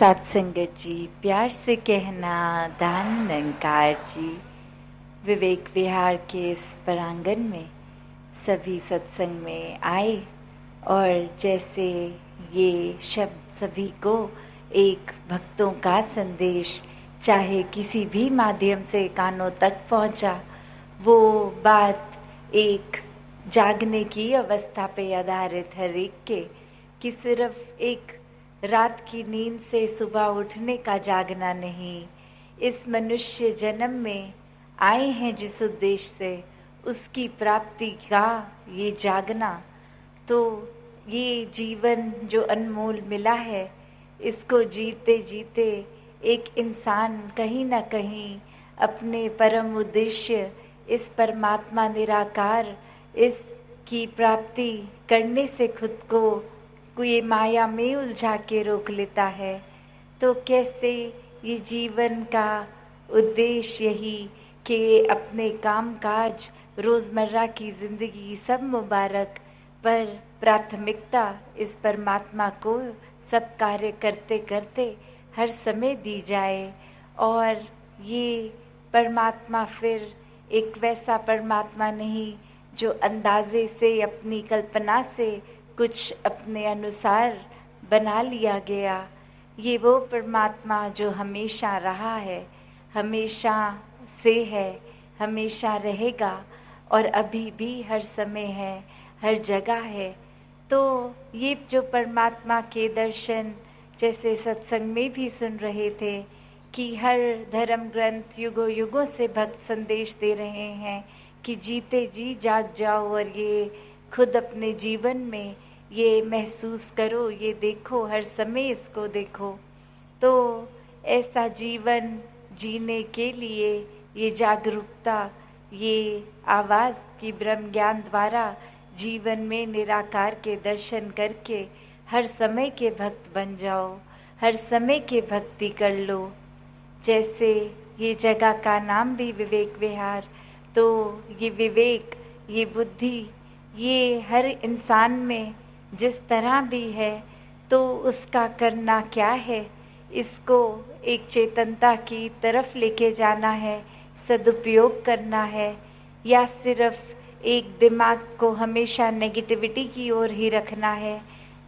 साथ संगत जी, प्यार से कहना दान निरंकार जी। विवेक विहार के इस प्रांगण में सभी सत्संग में आए और जैसे ये शब्द सभी को एक भक्तों का संदेश चाहे किसी भी माध्यम से कानों तक पहुंचा, वो बात एक जागने की अवस्था पे आधारित हर एक के कि सिर्फ एक रात की नींद से सुबह उठने का जागना नहीं, इस मनुष्य जन्म में आए हैं जिस उद्देश्य से उसकी प्राप्ति का ये जागना। तो ये जीवन जो अनमोल मिला है, इसको जीते जीते एक इंसान कहीं ना कहीं अपने परम उद्देश्य इस परमात्मा निराकार इसकी प्राप्ति करने से खुद को ये माया में उलझा के रोक लेता है। तो कैसे ये जीवन का उद्देश्य यही कि अपने काम काज रोज़मर्रा की ज़िंदगी सब मुबारक, पर प्राथमिकता इस परमात्मा को सब कार्य करते करते हर समय दी जाए। और ये परमात्मा फिर एक वैसा परमात्मा नहीं जो अंदाजे से अपनी कल्पना से कुछ अपने अनुसार बना लिया गया। ये वो परमात्मा जो हमेशा रहा है, हमेशा से है, हमेशा रहेगा और अभी भी हर समय है, हर जगह है। तो ये जो परमात्मा के दर्शन जैसे सत्संग में भी सुन रहे थे कि हर धर्म ग्रंथ युगों युगों से भक्त संदेश दे रहे हैं कि जीते जी जाग जाओ और ये खुद अपने जीवन में ये महसूस करो, ये देखो, हर समय इसको देखो। तो ऐसा जीवन जीने के लिए ये जागरूकता, ये आवाज़ की ब्रह्म ज्ञान द्वारा जीवन में निराकार के दर्शन करके हर समय के भक्त बन जाओ, हर समय के भक्ति कर लो। जैसे ये जगह का नाम भी विवेक विहार, तो ये विवेक, ये बुद्धि, ये हर इंसान में जिस तरह भी है तो उसका करना क्या है, इसको एक चेतनता की तरफ लेके जाना है, सदुपयोग करना है, या सिर्फ एक दिमाग को हमेशा नेगेटिविटी की ओर ही रखना है।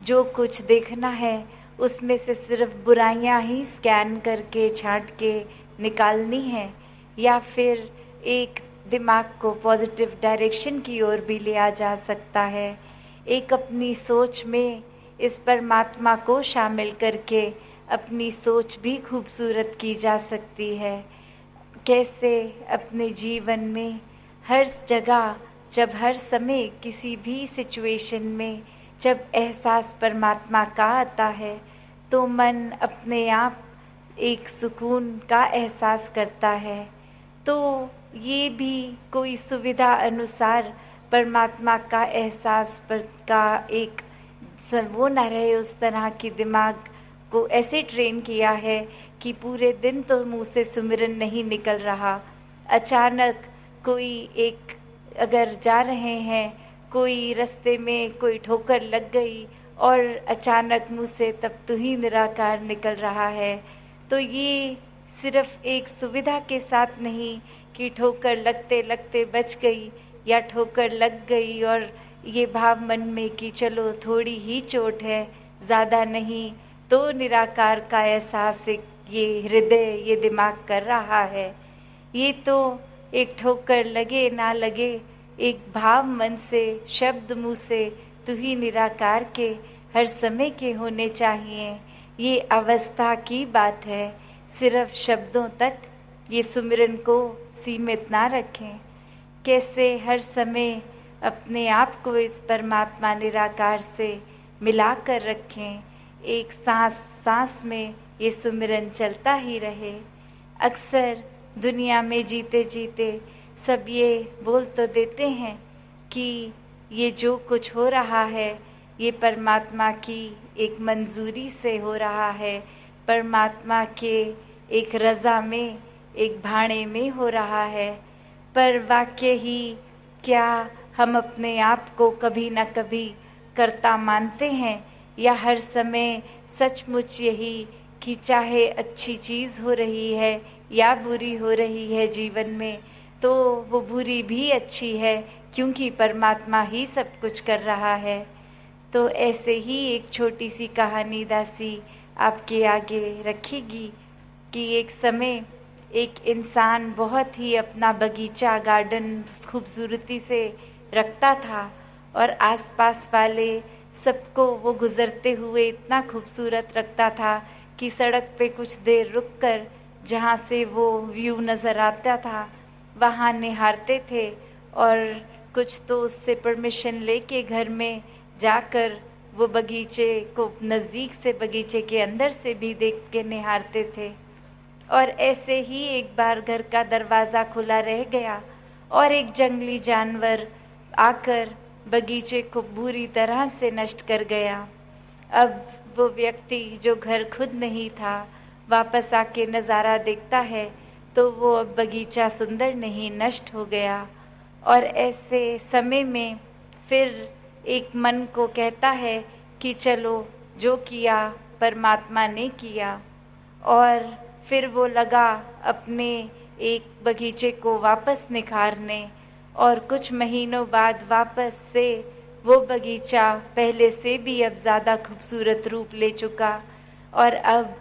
जो कुछ देखना है उसमें से सिर्फ बुराइयां ही स्कैन करके छांट के निकालनी है, या फिर एक दिमाग को पॉजिटिव डायरेक्शन की ओर भी लिया जा सकता है। एक अपनी सोच में इस परमात्मा को शामिल करके अपनी सोच भी खूबसूरत की जा सकती है। कैसे अपने जीवन में हर जगह, जब हर समय किसी भी सिचुएशन में जब एहसास परमात्मा का आता है तो मन अपने आप एक सुकून का एहसास करता है। तो ये भी कोई सुविधा अनुसार परमात्मा का एहसास पर का एक वो न रहे, उस तरह की दिमाग को ऐसे ट्रेन किया है कि पूरे दिन तो मुंह से सुमिरन नहीं निकल रहा, अचानक कोई एक अगर जा रहे हैं, कोई रास्ते में कोई ठोकर लग गई और अचानक मुंह से तब तू ही निराकार निकल रहा है। तो ये सिर्फ एक सुविधा के साथ नहीं कि ठोकर लगते लगते बच गई या ठोकर लग गई और ये भाव मन में कि चलो थोड़ी ही चोट है, ज़्यादा नहीं, तो निराकार का एहसास एक ये हृदय, ये दिमाग कर रहा है। ये तो एक ठोकर लगे ना लगे, एक भाव मन से, शब्द मुँह से तू ही निराकार के हर समय के होने चाहिए। ये अवस्था की बात है, सिर्फ शब्दों तक ये सुमिरन को सीमित ना रखें। कैसे हर समय अपने आप को इस परमात्मा निराकार से मिला कर रखें, एक सांस सांस में ये सुमिरन चलता ही रहे। अक्सर दुनिया में जीते जीते सब ये बोल तो देते हैं कि ये जो कुछ हो रहा है ये परमात्मा की एक मंजूरी से हो रहा है, परमात्मा के एक रज़ा में, एक भाणे में हो रहा है। पर वाकई ही क्या हम अपने आप को कभी न कभी कर्ता मानते हैं, या हर समय सचमुच यही कि चाहे अच्छी चीज़ हो रही है या बुरी हो रही है जीवन में, तो वो बुरी भी अच्छी है, क्योंकि परमात्मा ही सब कुछ कर रहा है। तो ऐसे ही एक छोटी सी कहानी दासी आपके आगे रखेगी कि एक समय एक इंसान बहुत ही अपना बगीचा गार्डन खूबसूरती से रखता था, और आसपास वाले सबको वो गुज़रते हुए इतना खूबसूरत रखता था कि सड़क पे कुछ देर रुककर जहाँ से वो व्यू नज़र आता था वहाँ निहारते थे, और कुछ तो उससे परमिशन लेके घर में जाकर वो बगीचे को नज़दीक से, बगीचे के अंदर से भी देख के निहारते थे। और ऐसे ही एक बार घर का दरवाज़ा खुला रह गया और एक जंगली जानवर आकर बगीचे को बुरी तरह से नष्ट कर गया। अब वो व्यक्ति जो घर खुद नहीं था वापस आके नज़ारा देखता है तो वो अब बगीचा सुंदर नहीं, नष्ट हो गया। और ऐसे समय में फिर एक मन को कहता है कि चलो जो किया परमात्मा ने किया, और फिर वो लगा अपने एक बगीचे को वापस निखारने, और कुछ महीनों बाद वापस से वो बगीचा पहले से भी अब ज़्यादा खूबसूरत रूप ले चुका। और अब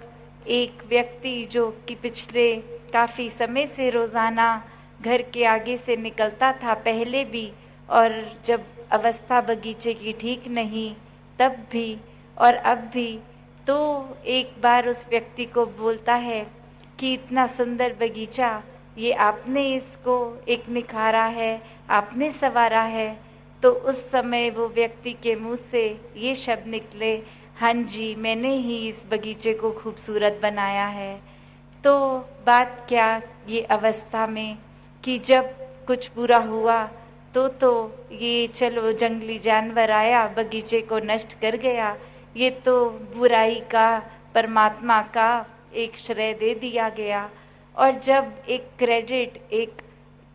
एक व्यक्ति जो कि पिछले काफ़ी समय से रोज़ाना घर के आगे से निकलता था पहले भी, और जब अवस्था बगीचे की ठीक नहीं तब भी और अब भी, तो एक बार उस व्यक्ति को बोलता है कि इतना सुंदर बगीचा, ये आपने इसको एक निखारा है, आपने संवारा है। तो उस समय वो व्यक्ति के मुंह से ये शब्द निकले, हाँ जी, मैंने ही इस बगीचे को खूबसूरत बनाया है। तो बात क्या ये अवस्था में कि जब कुछ बुरा हुआ तो ये चलो जंगली जानवर आया बगीचे को नष्ट कर गया, ये तो बुराई का परमात्मा का एक श्रेय दे दिया गया। और जब एक क्रेडिट, एक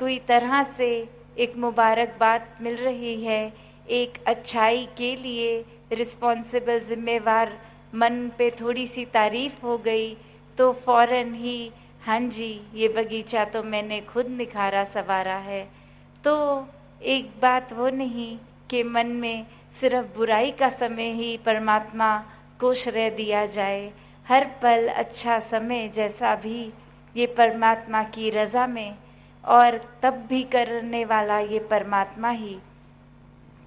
कोई तरह से एक मुबारकबाद मिल रही है, एक अच्छाई के लिए रिस्पॉन्सिबल जिम्मेवार मन पे थोड़ी सी तारीफ हो गई, तो फौरन ही हाँ जी, ये बगीचा तो मैंने खुद निखारा संवारा है। तो एक बात वो नहीं कि मन में सिर्फ बुराई का समय ही परमात्मा को श्रेय दिया जाए। हर पल अच्छा समय जैसा भी ये परमात्मा की रज़ा में, और तब भी करने वाला ये परमात्मा ही।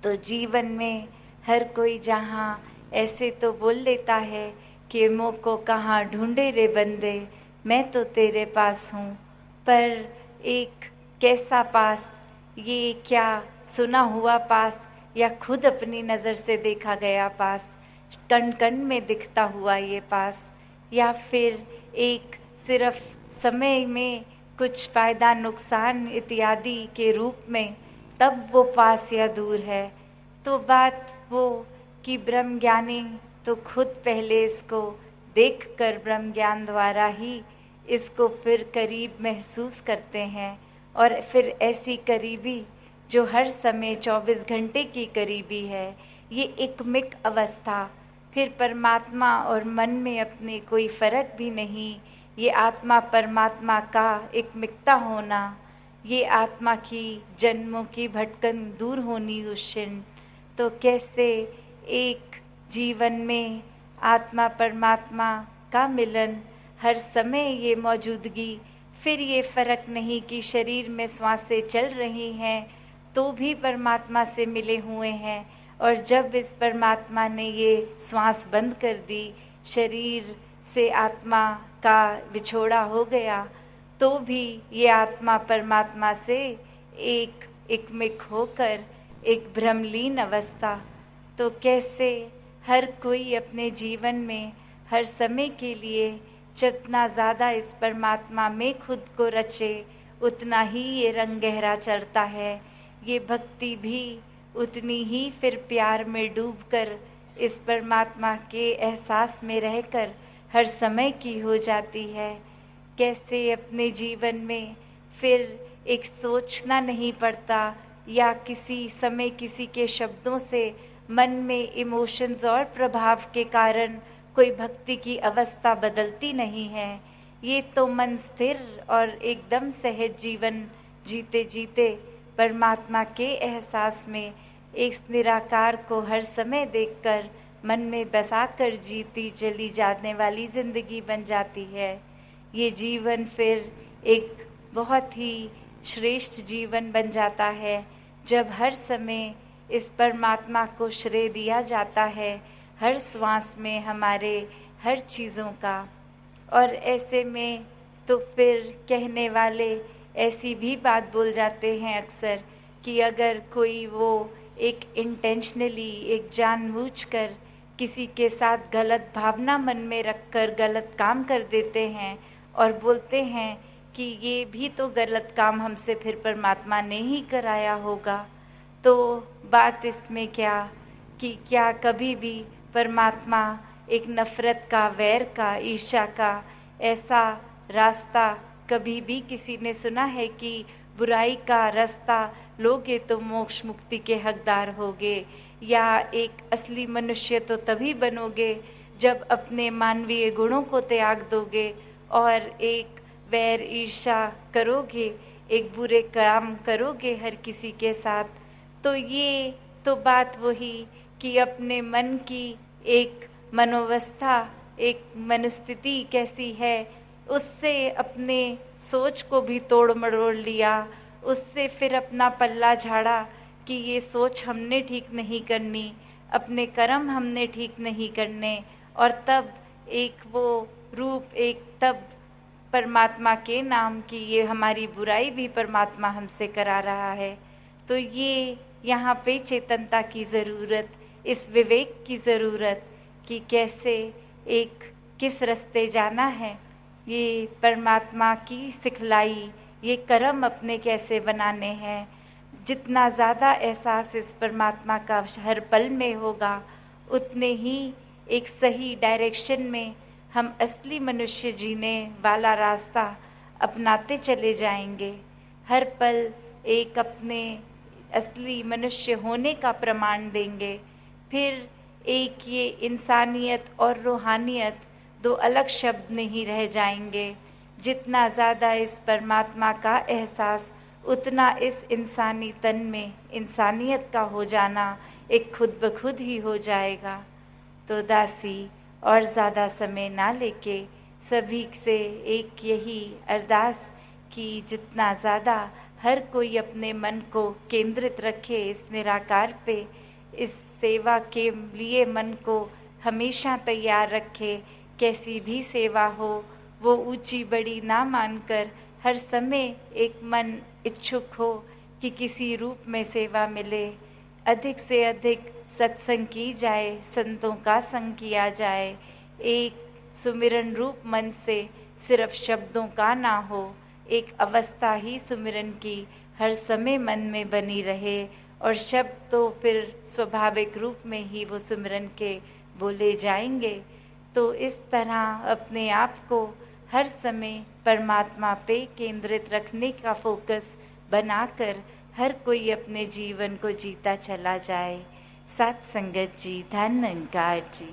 तो जीवन में हर कोई जहाँ ऐसे तो बोल लेता है कि मोह को कहाँ ढूंढे रे बंदे, मैं तो तेरे पास हूँ। पर एक कैसा पास, ये क्या सुना हुआ पास या खुद अपनी नज़र से देखा गया पास, कण कण में दिखता हुआ ये पास, या फिर एक सिर्फ समय में कुछ फ़ायदा नुकसान इत्यादि के रूप में तब वो पास या दूर है। तो बात वो कि ब्रह्म ज्ञानी तो खुद पहले इसको देखकर ब्रह्म ज्ञान द्वारा ही इसको फिर करीब महसूस करते हैं, और फिर ऐसी करीबी जो हर समय 24 घंटे की करीबी है, ये एकमिक अवस्था, फिर परमात्मा और मन में अपने कोई फ़र्क भी नहीं, ये आत्मा परमात्मा का एकमिकता होना, ये आत्मा की जन्मों की भटकन दूर होनी उस क्षण। तो कैसे एक जीवन में आत्मा परमात्मा का मिलन, हर समय ये मौजूदगी, फिर ये फ़र्क नहीं कि शरीर में श्वासें चल रही हैं तो भी परमात्मा से मिले हुए हैं, और जब इस परमात्मा ने ये श्वास बंद कर दी, शरीर से आत्मा का विछोड़ा हो गया, तो भी ये आत्मा परमात्मा से एकमिक होकर एक भ्रमलीन अवस्था। तो कैसे हर कोई अपने जीवन में हर समय के लिए जितना ज़्यादा इस परमात्मा में खुद को रचे, उतना ही ये रंग गहरा चढ़ता है। ये भक्ति भी उतनी ही फिर प्यार में डूबकर इस परमात्मा के एहसास में रहकर हर समय की हो जाती है। कैसे अपने जीवन में फिर एक सोचना नहीं पड़ता, या किसी समय किसी के शब्दों से मन में इमोशंस और प्रभाव के कारण कोई भक्ति की अवस्था बदलती नहीं है। ये तो मन स्थिर और एकदम सहज जीवन जीते जीते परमात्मा के एहसास में एक निराकार को हर समय देखकर मन में बसाकर जीती चली जाने वाली जिंदगी बन जाती है। ये जीवन फिर एक बहुत ही श्रेष्ठ जीवन बन जाता है जब हर समय इस परमात्मा को श्रेय दिया जाता है, हर श्वास में हमारे हर चीज़ों का। और ऐसे में तो फिर कहने वाले ऐसी भी बात बोल जाते हैं अक्सर कि अगर कोई वो एक इंटेंशनली, एक जानबूझकर किसी के साथ गलत भावना मन में रखकर गलत काम कर देते हैं और बोलते हैं कि ये भी तो गलत काम हमसे फिर परमात्मा ने ही कराया होगा, तो बात इसमें क्या कि क्या कभी भी परमात्मा एक नफ़रत का, वैर का, ईर्ष्या का ऐसा रास्ता कभी भी किसी ने सुना है कि बुराई का रास्ता लोगे तो मोक्ष मुक्ति के हकदार होगे, या एक असली मनुष्य तो तभी बनोगे जब अपने मानवीय गुणों को त्याग दोगे और एक वैर ईर्ष्या करोगे, एक बुरे काम करोगे हर किसी के साथ। तो ये तो बात वही कि अपने मन की एक मनोवस्था, एक मनस्थिति कैसी है, उससे अपने सोच को भी तोड़ मरोड़ लिया, उससे फिर अपना पल्ला झाड़ा कि ये सोच हमने ठीक नहीं करनी, अपने कर्म हमने ठीक नहीं करने, और तब एक वो रूप, एक तब परमात्मा के नाम की ये हमारी बुराई भी परमात्मा हमसे करा रहा है। तो ये यहाँ पे चेतनता की ज़रूरत, इस विवेक की ज़रूरत कि कैसे एक किस रास्ते जाना है, ये परमात्मा की सिखलाई, ये कर्म अपने कैसे बनाने हैं। जितना ज़्यादा एहसास इस परमात्मा का हर पल में होगा, उतने ही एक सही डायरेक्शन में हम असली मनुष्य जीने वाला रास्ता अपनाते चले जाएंगे। हर पल एक अपने असली मनुष्य होने का प्रमाण देंगे। फिर एक ये इंसानियत और रूहानियत दो अलग शब्द नहीं रह जाएंगे। जितना ज़्यादा इस परमात्मा का एहसास, उतना इस इंसानी तन में इंसानियत का हो जाना एक खुद ब खुद ही हो जाएगा। तो दासी और ज़्यादा समय ना लेके सभी से एक यही अरदास कि जितना ज़्यादा हर कोई अपने मन को केंद्रित रखे इस निराकार पे, इस सेवा के लिए मन को हमेशा तैयार रखे। कैसी भी सेवा हो वो ऊंची बड़ी ना मानकर हर समय एक मन इच्छुक हो कि किसी रूप में सेवा मिले। अधिक से अधिक सत्संग की जाए, संतों का संग किया जाए। एक सुमिरन रूप मन से सिर्फ शब्दों का ना हो, एक अवस्था ही सुमिरन की हर समय मन में बनी रहे, और शब्द तो फिर स्वाभाविक रूप में ही वो सुमिरन के बोले जाएंगे। तो इस तरह अपने आप को हर समय परमात्मा पे केंद्रित रखने का फोकस बनाकर हर कोई अपने जीवन को जीता चला जाए। सत संगत जी, धन निरंकार जी।